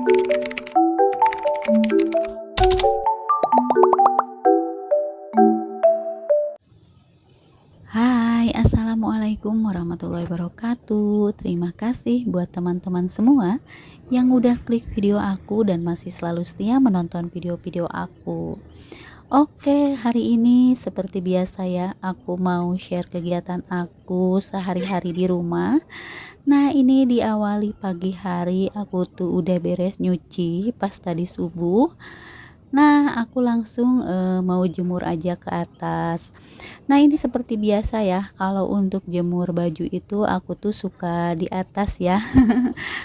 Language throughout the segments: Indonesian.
Hai, assalamualaikum warahmatullahi wabarakatuh. Terima kasih buat teman-teman semua yang udah klik video aku dan masih selalu setia menonton video-video aku. Oke, hari ini seperti biasa ya, aku mau share kegiatan aku sehari-hari di rumah. Nah, ini diawali pagi hari aku tuh udah beres nyuci pas tadi subuh. Nah, aku langsung mau jemur aja ke atas. Nah, ini seperti biasa ya, kalau untuk jemur baju itu aku tuh suka di atas ya.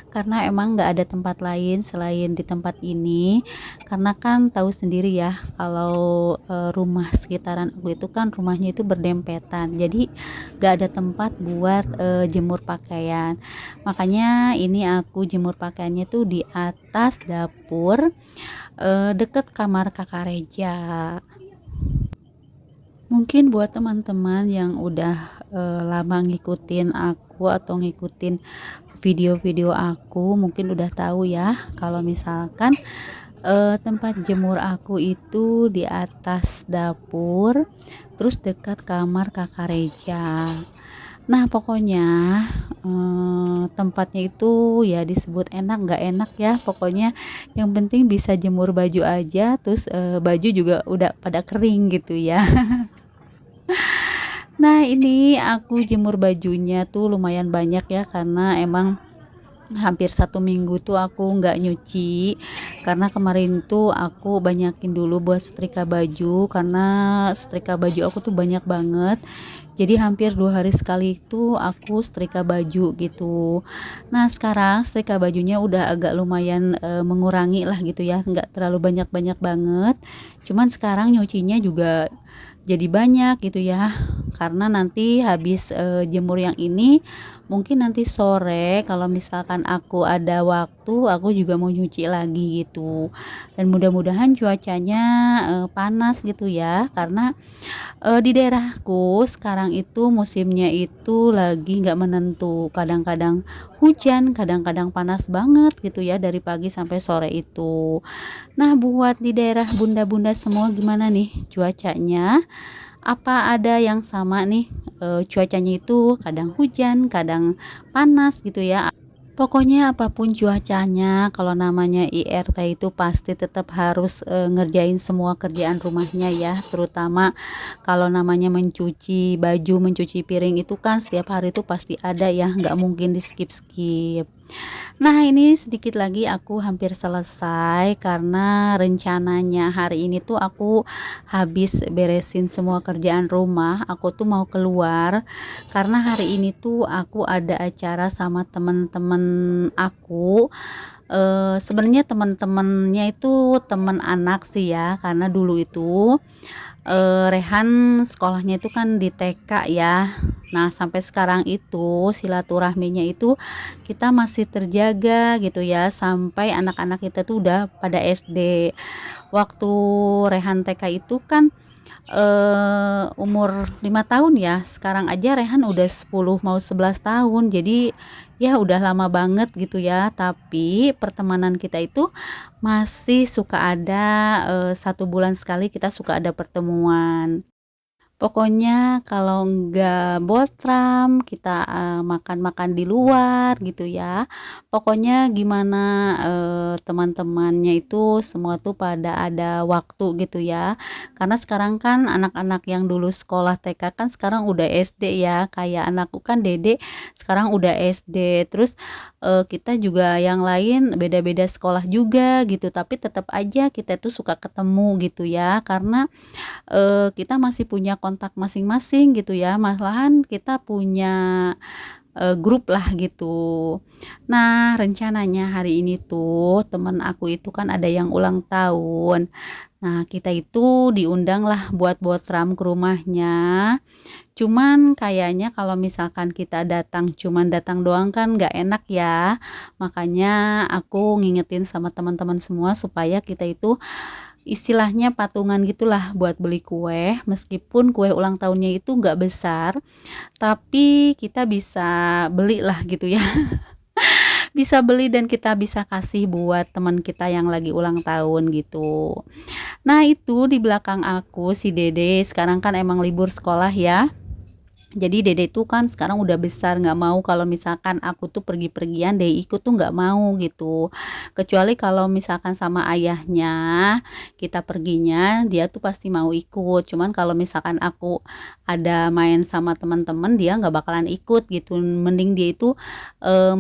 Karena emang nggak ada tempat lain selain di tempat ini. Karena kan tahu sendiri ya, kalau rumah sekitaran aku itu kan rumahnya itu berdempetan. Jadi nggak ada tempat buat jemur pakaian. Makanya ini aku jemur pakaiannya tuh di atas dapur, deket kamar kakak Reja. Mungkin buat teman-teman yang udah lama ngikutin aku atau ngikutin video-video aku mungkin udah tahu ya kalau misalkan tempat jemur aku itu di atas dapur, terus dekat kamar kakak Reja. Nah, pokoknya tempatnya itu ya disebut enak nggak enak ya, pokoknya yang penting bisa jemur baju aja, terus baju juga udah pada kering gitu ya. Nah, ini aku jemur bajunya tuh lumayan banyak ya, karena emang hampir 1 minggu tuh aku nggak nyuci, karena kemarin tuh aku banyakin dulu buat setrika baju, karena setrika baju aku tuh banyak banget. Jadi hampir 2 hari sekali itu aku setrika baju gitu. Nah, sekarang setrika bajunya udah agak lumayan mengurangi lah gitu ya, nggak terlalu banyak-banyak banget. Cuman sekarang nyucinya juga jadi banyak gitu ya, karena nanti habis jemur yang ini mungkin nanti sore kalau misalkan aku ada waktu aku juga mau nyuci lagi gitu. Dan mudah-mudahan cuacanya panas gitu ya, karena di daerahku sekarang itu musimnya itu lagi nggak menentu, kadang-kadang hujan, kadang-kadang panas banget gitu ya dari pagi sampai sore itu. Nah, buat di daerah bunda-bunda semua gimana nih cuacanya? Apa ada yang sama nih, cuacanya itu kadang hujan, kadang panas gitu ya? Pokoknya apapun cuacanya, kalau namanya IRT itu pasti tetap harus ngerjain semua kerjaan rumahnya ya, terutama kalau namanya mencuci baju, mencuci piring itu kan setiap hari itu pasti ada ya, nggak mungkin di skip-skip. Nah, ini sedikit lagi aku hampir selesai, karena rencananya hari ini tuh aku habis beresin semua kerjaan rumah, aku tuh mau keluar karena hari ini tuh aku ada acara sama temen-temen aku. Sebenarnya teman-temannya itu teman anak sih ya, karena dulu itu Rehan sekolahnya itu kan di TK ya. Nah, sampai sekarang itu silaturahminya itu kita masih terjaga gitu ya, sampai anak-anak kita tuh udah pada SD. Waktu Rehan TK itu kan umur 5 tahun ya, sekarang aja Rehan udah 10 mau 11 tahun, jadi ya udah lama banget gitu ya, tapi pertemanan kita itu masih suka ada 1 bulan sekali kita suka ada pertemuan. Pokoknya kalau nggak botram, kita makan-makan di luar gitu ya. Pokoknya gimana teman-temannya itu semua tuh pada ada waktu gitu ya. Karena sekarang kan anak-anak yang dulu sekolah TK kan sekarang udah SD ya. Kayak anakku kan Dede sekarang udah SD. Terus kita juga yang lain beda-beda sekolah juga gitu. Tapi tetap aja kita tuh suka ketemu gitu ya. Karena kita masih punya kontak masing-masing gitu ya, malahan kita punya grup lah gitu. Nah, rencananya hari ini tuh temen aku itu kan ada yang ulang tahun. Nah, kita itu diundang lah buat ram ke rumahnya. Cuman kayaknya kalau misalkan kita datang cuman datang doang kan nggak enak ya. Makanya aku ngingetin sama teman-teman semua supaya kita itu istilahnya patungan gitulah buat beli kue, meskipun kue ulang tahunnya itu nggak besar, tapi kita bisa beli lah gitu ya. bisa beli dan kita bisa kasih buat teman kita yang lagi ulang tahun gitu. Nah itu di belakang aku si Dede sekarang kan emang libur sekolah ya. Jadi Dede tuh kan sekarang udah besar, nggak mau kalau misalkan aku tuh pergi-pergian Dede ikut tuh nggak mau gitu. Kecuali kalau misalkan sama ayahnya kita perginya dia tuh pasti mau ikut. Cuman kalau misalkan aku ada main sama teman-teman dia nggak bakalan ikut gitu. Mending dia itu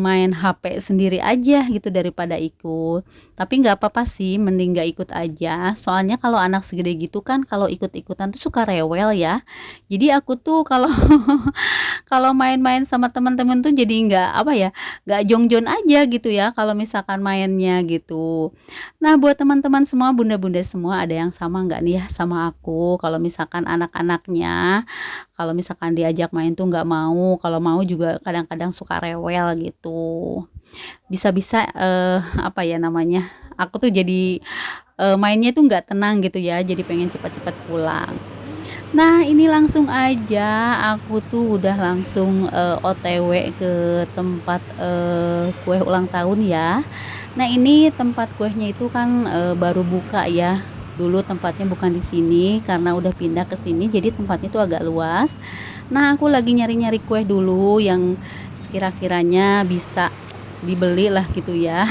main HP sendiri aja gitu daripada ikut. Tapi nggak apa-apa sih, mending nggak ikut aja. Soalnya kalau anak segede gitu kan kalau ikut-ikutan tuh suka rewel ya. Jadi aku tuh kalau kalau main-main sama teman-teman tuh jadi nggak apa ya, nggak jongjon aja gitu ya kalau misalkan mainnya gitu. Nah buat teman-teman semua, bunda-bunda semua, ada yang sama nggak nih ya sama aku? Kalau misalkan anak-anaknya kalau misalkan diajak main tuh nggak mau, kalau mau juga kadang-kadang suka rewel gitu. Bisa-bisa apa ya namanya, aku tuh jadi mainnya tuh nggak tenang gitu ya, jadi pengen cepat-cepat pulang. Nah, ini langsung aja aku tuh udah langsung OTW ke tempat kue ulang tahun ya. Nah, ini tempat kuenya itu kan baru buka ya. Dulu tempatnya bukan di sini karena udah pindah ke sini, jadi tempatnya tuh agak luas. Nah, aku lagi nyari-nyari kue dulu yang sekira-kiranya bisa dibeli lah gitu ya.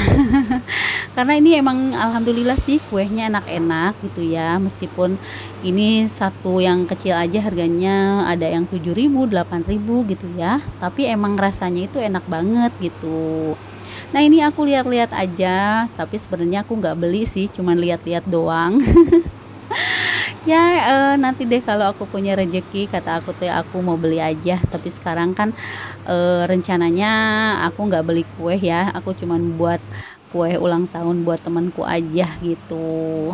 Karena ini emang alhamdulillah sih kuenya enak-enak gitu ya, meskipun ini satu yang kecil aja harganya ada yang 7.000, 8.000 gitu ya, tapi emang rasanya itu enak banget gitu. Nah ini aku lihat-lihat aja, tapi sebenarnya aku nggak beli sih, cuman lihat-lihat doang. Ya nanti deh kalau aku punya rezeki, kata aku tuh aku mau beli aja, tapi sekarang kan rencananya aku nggak beli kue ya, aku cuman buat kue ulang tahun buat temanku aja gitu.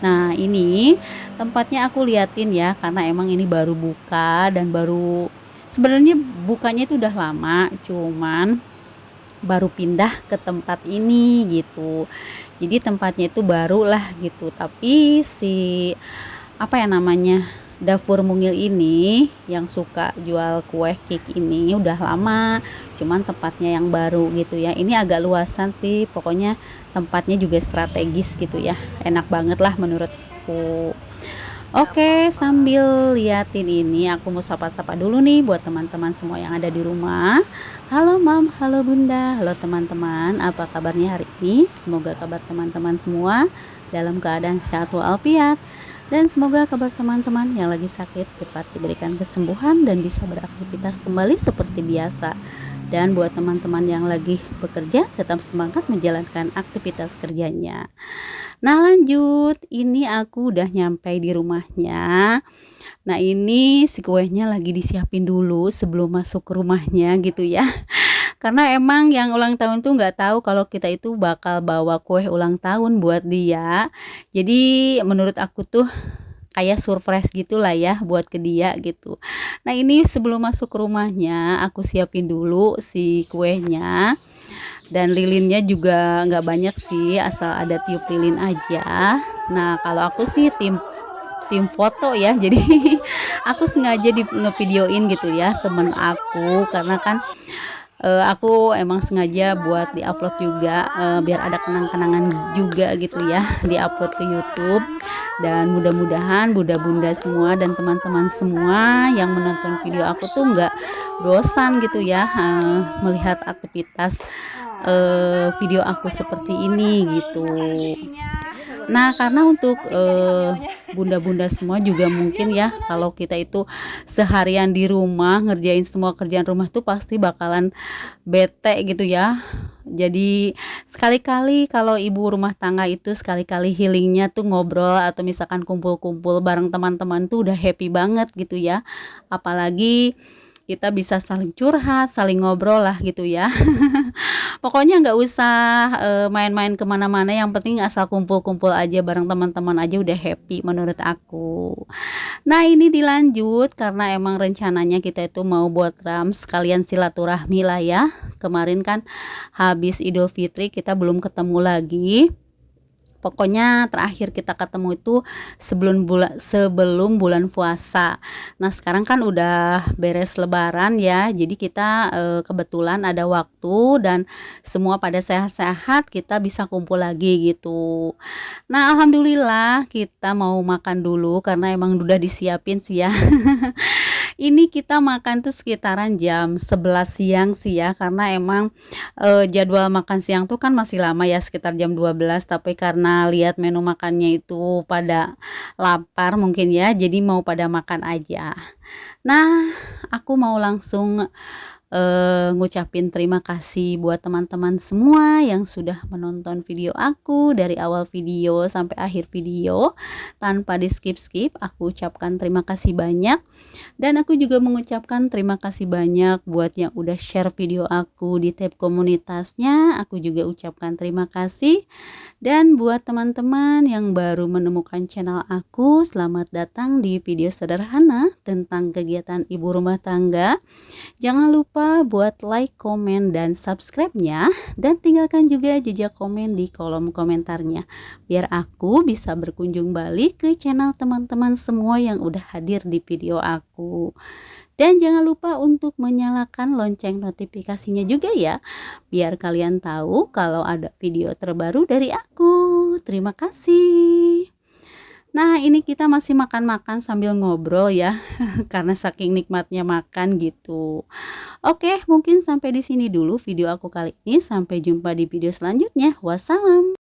Nah ini tempatnya aku liatin ya karena emang ini baru buka dan baru sebenarnya bukanya itu udah lama, cuman baru pindah ke tempat ini gitu. Jadi tempatnya itu baru lah gitu, tapi si apa ya namanya, dapur mungil ini yang suka jual kue cake ini udah lama, cuman tempatnya yang baru gitu ya. Ini agak luasan sih, pokoknya tempatnya juga strategis gitu ya, enak banget lah menurutku. Oke, sambil liatin ini aku mau sapa-sapa dulu nih buat teman-teman semua yang ada di rumah. Halo Mam, halo Bunda, halo teman-teman, apa kabarnya hari ini? Semoga kabar teman-teman semua dalam keadaan sehat walafiat, dan semoga kabar teman-teman yang lagi sakit cepat diberikan kesembuhan dan bisa beraktivitas kembali seperti biasa. Dan buat teman-teman yang lagi bekerja tetap semangat menjalankan aktivitas kerjanya. Nah lanjut, ini aku udah nyampe di rumahnya. Nah ini si kuenya lagi disiapin dulu sebelum masuk ke rumahnya gitu ya. Karena emang yang ulang tahun tuh nggak tahu kalau kita itu bakal bawa kue ulang tahun buat dia. Jadi menurut aku tuh kayak surprise gitulah ya buat ke dia gitu. Nah ini sebelum masuk ke rumahnya aku siapin dulu si kuenya, dan lilinnya juga nggak banyak sih, asal ada tiup lilin aja. Nah kalau aku sih tim tim foto ya, jadi aku sengaja ngevideoin gitu ya temen aku, karena kan aku emang sengaja buat diupload juga biar ada kenang-kenangan juga gitu ya, diupload ke YouTube. Dan mudah-mudahan bunda-bunda semua dan teman-teman semua yang menonton video aku tuh nggak bosan gitu ya melihat aktivitas video aku seperti ini gitu. Nah karena untuk bunda-bunda semua juga mungkin ya, kalau kita itu seharian di rumah ngerjain semua kerjaan rumah tuh pasti bakalan bete gitu ya. Jadi sekali-kali kalau ibu rumah tangga itu sekali-kali healingnya tuh ngobrol atau misalkan kumpul-kumpul bareng teman-teman tuh udah happy banget gitu ya. Apalagi kita bisa saling curhat, saling ngobrol lah gitu ya. Pokoknya nggak usah main-main kemana-mana, yang penting asal kumpul-kumpul aja bareng teman-teman aja udah happy menurut aku. Nah ini dilanjut karena emang rencananya kita itu mau buat ram sekalian silaturahmi lah ya. Kemarin kan habis Idul Fitri kita belum ketemu lagi. Pokoknya terakhir kita ketemu itu sebelum bulan puasa. Nah, sekarang kan udah beres lebaran ya. Jadi kita kebetulan ada waktu dan semua pada sehat-sehat, kita bisa kumpul lagi gitu. Nah, alhamdulillah kita mau makan dulu karena emang udah disiapin sih ya. Ini kita makan tuh sekitaran jam 11 siang sih ya, karena emang jadwal makan siang tuh kan masih lama ya, sekitar jam 12, tapi karena lihat menu makannya itu pada lapar mungkin ya, jadi mau pada makan aja. Nah, aku mau langsung ngucapin terima kasih buat teman-teman semua yang sudah menonton video aku dari awal video sampai akhir video tanpa di skip-skip. Aku ucapkan terima kasih banyak, dan aku juga mengucapkan terima kasih banyak buat yang udah share video aku di tab komunitasnya. Aku juga ucapkan terima kasih. Dan buat teman-teman yang baru menemukan channel aku, selamat datang di video sederhana tentang kegiatan ibu rumah tangga. Jangan lupa buat like, komen, dan subscribe-nya, dan tinggalkan juga jejak komen di kolom komentarnya biar aku bisa berkunjung balik ke channel teman-teman semua yang udah hadir di video aku. Dan jangan lupa untuk menyalakan lonceng notifikasinya juga ya, biar kalian tahu kalau ada video terbaru dari aku. Terima kasih. Nah, ini kita masih makan-makan sambil ngobrol ya, karena saking nikmatnya makan gitu. Oke, mungkin sampai di sini dulu video aku kali ini. Sampai jumpa di video selanjutnya. Wassalam.